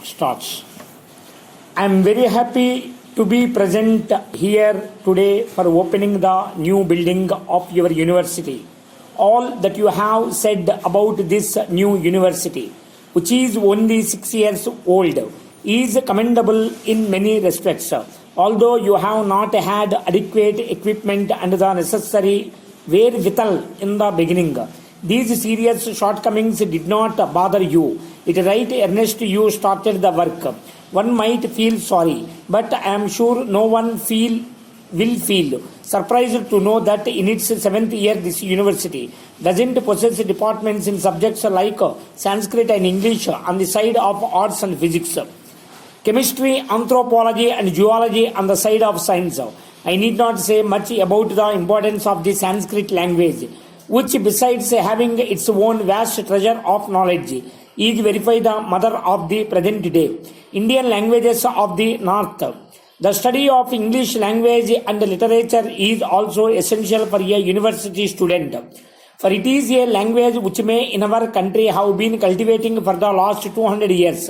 starts. I am very happy to be present here today for opening the new building of your university. All that you have said about this new university, which is only 6 years old, is commendable in many respects. Although you have not had adequate equipment and the necessary wherewithal in the beginning, these serious shortcomings did not bother you. It right earnest you started the work. One might feel sorry, but I am sure no one will feel surprised to know that in its 7th year this university doesn't possess departments in subjects like Sanskrit and English on the side of arts and physics, chemistry, anthropology and zoology on the side of science. I need not say much about the importance of the Sanskrit language, which besides having its own vast treasure of knowledge, is verified the mother of the present day Indian languages of the North. The study of English language and literature is also essential for a university student, for it is a language which may in our country have been cultivating for the last 200 years,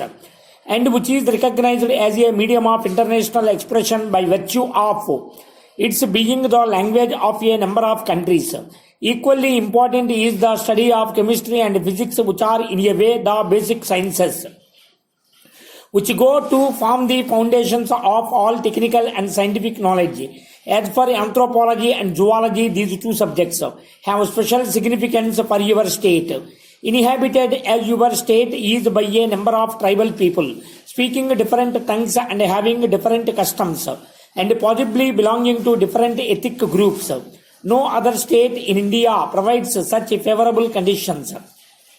and which is recognized as a medium of international expression by virtue of its being the language of a number of countries. Equally important is the study of chemistry and physics, which are in a way the basic sciences, which go to form the foundations of all technical and scientific knowledge. As for anthropology and zoology, these two subjects have special significance for your state. Inhabited as your state is by a number of tribal people, speaking different tongues and having different customs, and possibly belonging to different ethnic groups. No other state in India provides such favorable conditions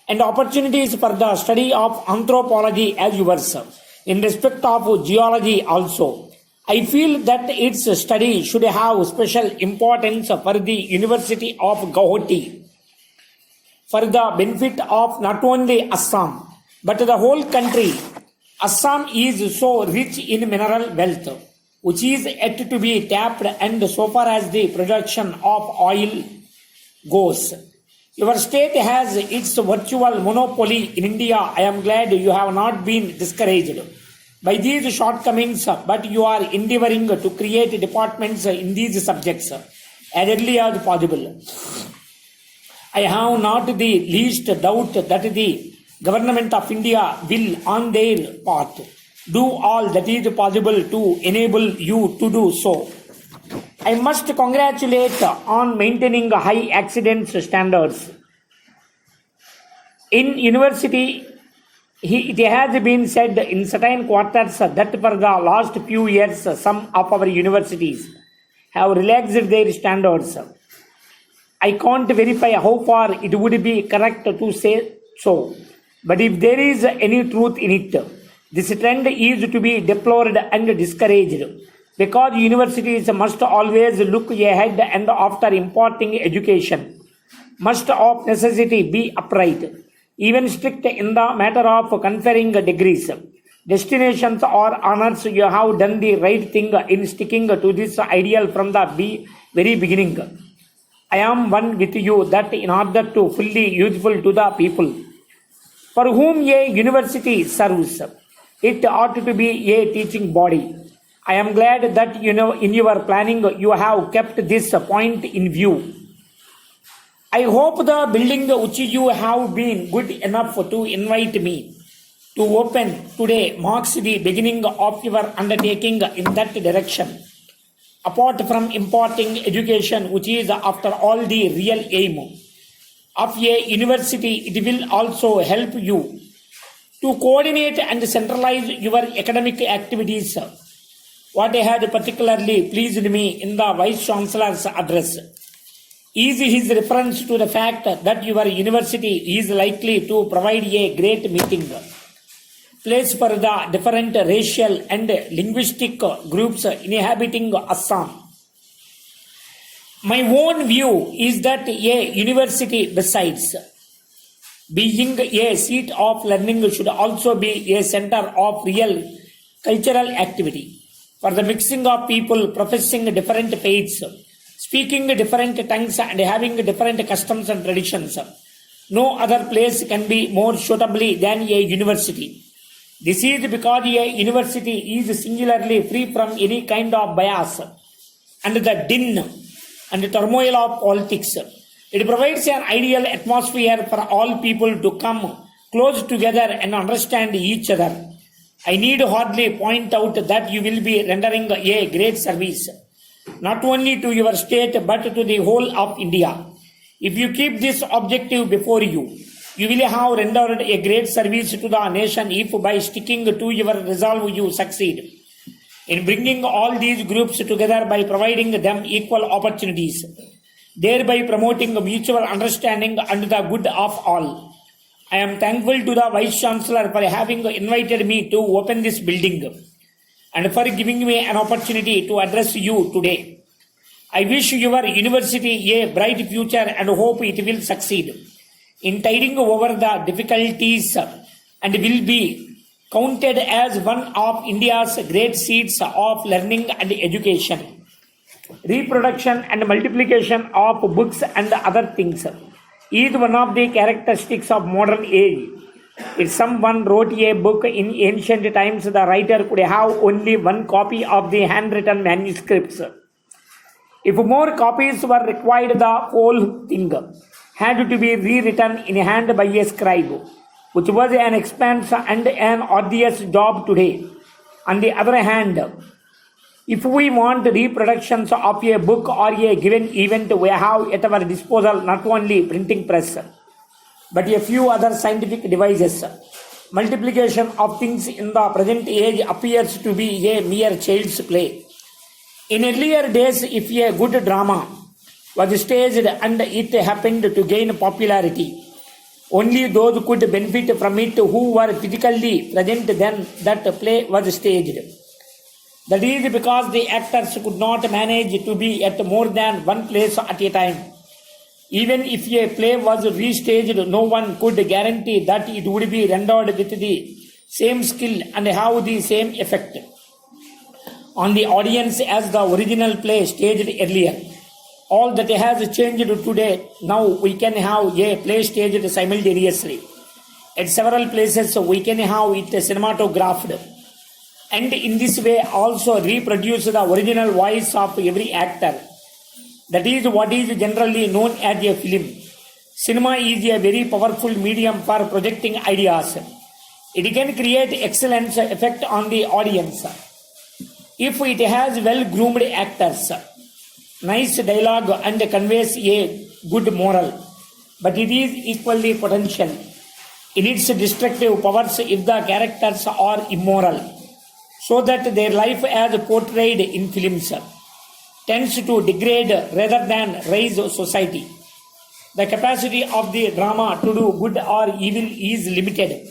and opportunities for the study of anthropology as yours. In respect of geology also, I feel that its study should have special importance for the University of Guwahati, for the benefit of not only Assam, but the whole country. Assam is so rich in mineral wealth, which is yet to be tapped, and so far as the production of oil goes, your state has its virtual monopoly in India. I am glad you have not been discouraged by these shortcomings, but you are endeavoring to create departments in these subjects as early as possible. I have not the least doubt that the government of India will, on their part, do all that is possible to enable you to do so. I must congratulate on maintaining high accident standards. In university, it has been said in certain quarters that for the last few years, some of our universities have relaxed their standards. I can't verify how far it would be correct to say so, but if there is any truth in it, this trend is to be deplored and discouraged, because universities must always look ahead and after imparting education must of necessity be upright, even strict in the matter of conferring degrees, destinations or honors. You have done the right thing in sticking to this ideal from the very beginning. I am one with you that in order to fully useful to the people for whom a university serves, it ought to be a teaching body. I am glad that in your planning you have kept this point in view. I hope the building which you have been good enough to invite me to open today marks the beginning of your undertaking in that direction. Apart from imparting education, which is after all the real aim of a university, it will also help you to coordinate and centralize your academic activities. What had particularly pleased me in the Vice Chancellor's address is his reference to the fact that your university is likely to provide a great meeting place for the different racial and linguistic groups inhabiting Assam. My own view is that a university, besides being a seat of learning, should also be a center of real cultural activity for the mixing of people professing different faiths, speaking different tongues and having different customs and traditions. No other place can be more suitably than a university. This is because a university is singularly free from any kind of bias and the din and turmoil of politics. It provides an ideal atmosphere for all people to come close together and understand each other. I need hardly point out that you will be rendering a great service, not only to your state but to the whole of India. If you keep this objective before you, you will have rendered a great service to the nation if by sticking to your resolve you succeed in bringing all these groups together by providing them equal opportunities, thereby promoting mutual understanding and the good of all. I am thankful to the Vice Chancellor for having invited me to open this building and for giving me an opportunity to address you today. I wish your university a bright future and hope it will succeed in tiding over the difficulties and will be counted as one of India's great seats of learning and education, reproduction and multiplication of books and other things is one of the characteristics of modern age. If someone wrote a book in ancient times, the writer could have only one copy of the handwritten manuscripts. If more copies were required, the whole thing had to be rewritten in hand by a scribe, which was an expense and an arduous job today. On the other hand, if we want reproductions of a book or a given event, we have at our disposal not only printing press, but a few other scientific devices. Multiplication of things in the present age appears to be a mere child's play. In earlier days, if a good drama was staged and it happened to gain popularity, only those could benefit from it who were physically present then that play was staged. That is because the actors could not manage to be at more than one place at a time. Even if a play was restaged, no one could guarantee that it would be rendered with the same skill and have the same effect on the audience as the original play staged earlier. All that has changed today. Now we can have a play staged simultaneously. At several places we can have it cinematographed, and in this way also reproduce the original voice of every actor. That is what is generally known as a film. Cinema is a very powerful medium for projecting ideas. It can create excellent effect on the audience if it has well-groomed actors, nice dialogue and conveys a good moral. But it is equally potential in its destructive powers if the characters are immoral, so that their life as portrayed in films tends to degrade rather than raise society. The capacity of the drama to do good or evil is limited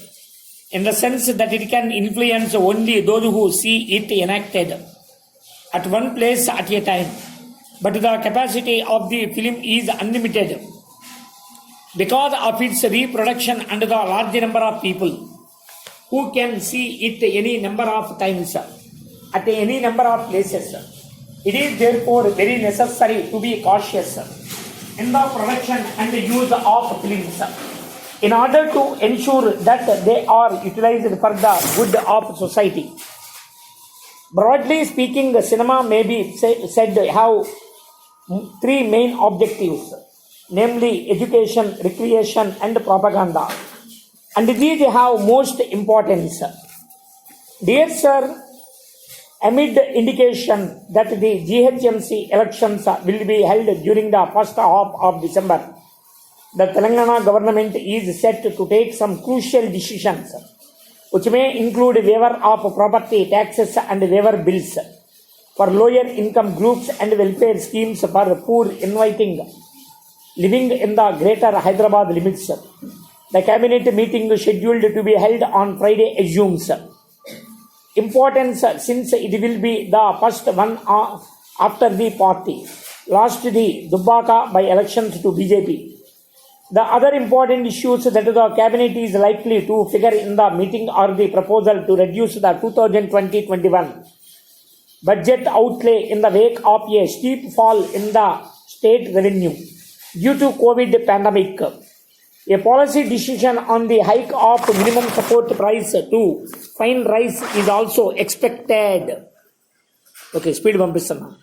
in the sense that it can influence only those who see it enacted at one place at a time. But the capacity of the film is unlimited because of its reproduction and the large number of people who can see it any number of times at any number of places. It is therefore very necessary to be cautious in the production and use of films in order to ensure that they are utilized for the good of society. Broadly speaking, cinema may be said to have three main objectives, namely education, recreation and propaganda, and these have most importance. Dear sir, amid indication that the GHMC elections will be held during the first half of December, the Telangana government is set to take some crucial decisions, which may include waiver of property taxes and waiver bills for lower income groups and welfare schemes for poor living in the greater Hyderabad limits. The cabinet meeting scheduled to be held on Friday assumes importance since it will be the first one after the party lost the Dubbaka by elections to BJP. The other important issues that the cabinet is likely to figure in the meeting are the proposal to reduce the 2020-21 budget outlay in the wake of a steep fall in the state revenue due to COVID pandemic, A policy decision on the hike of minimum support price to fine rice is also expected. Okay, speed పంపిస్తున్నా.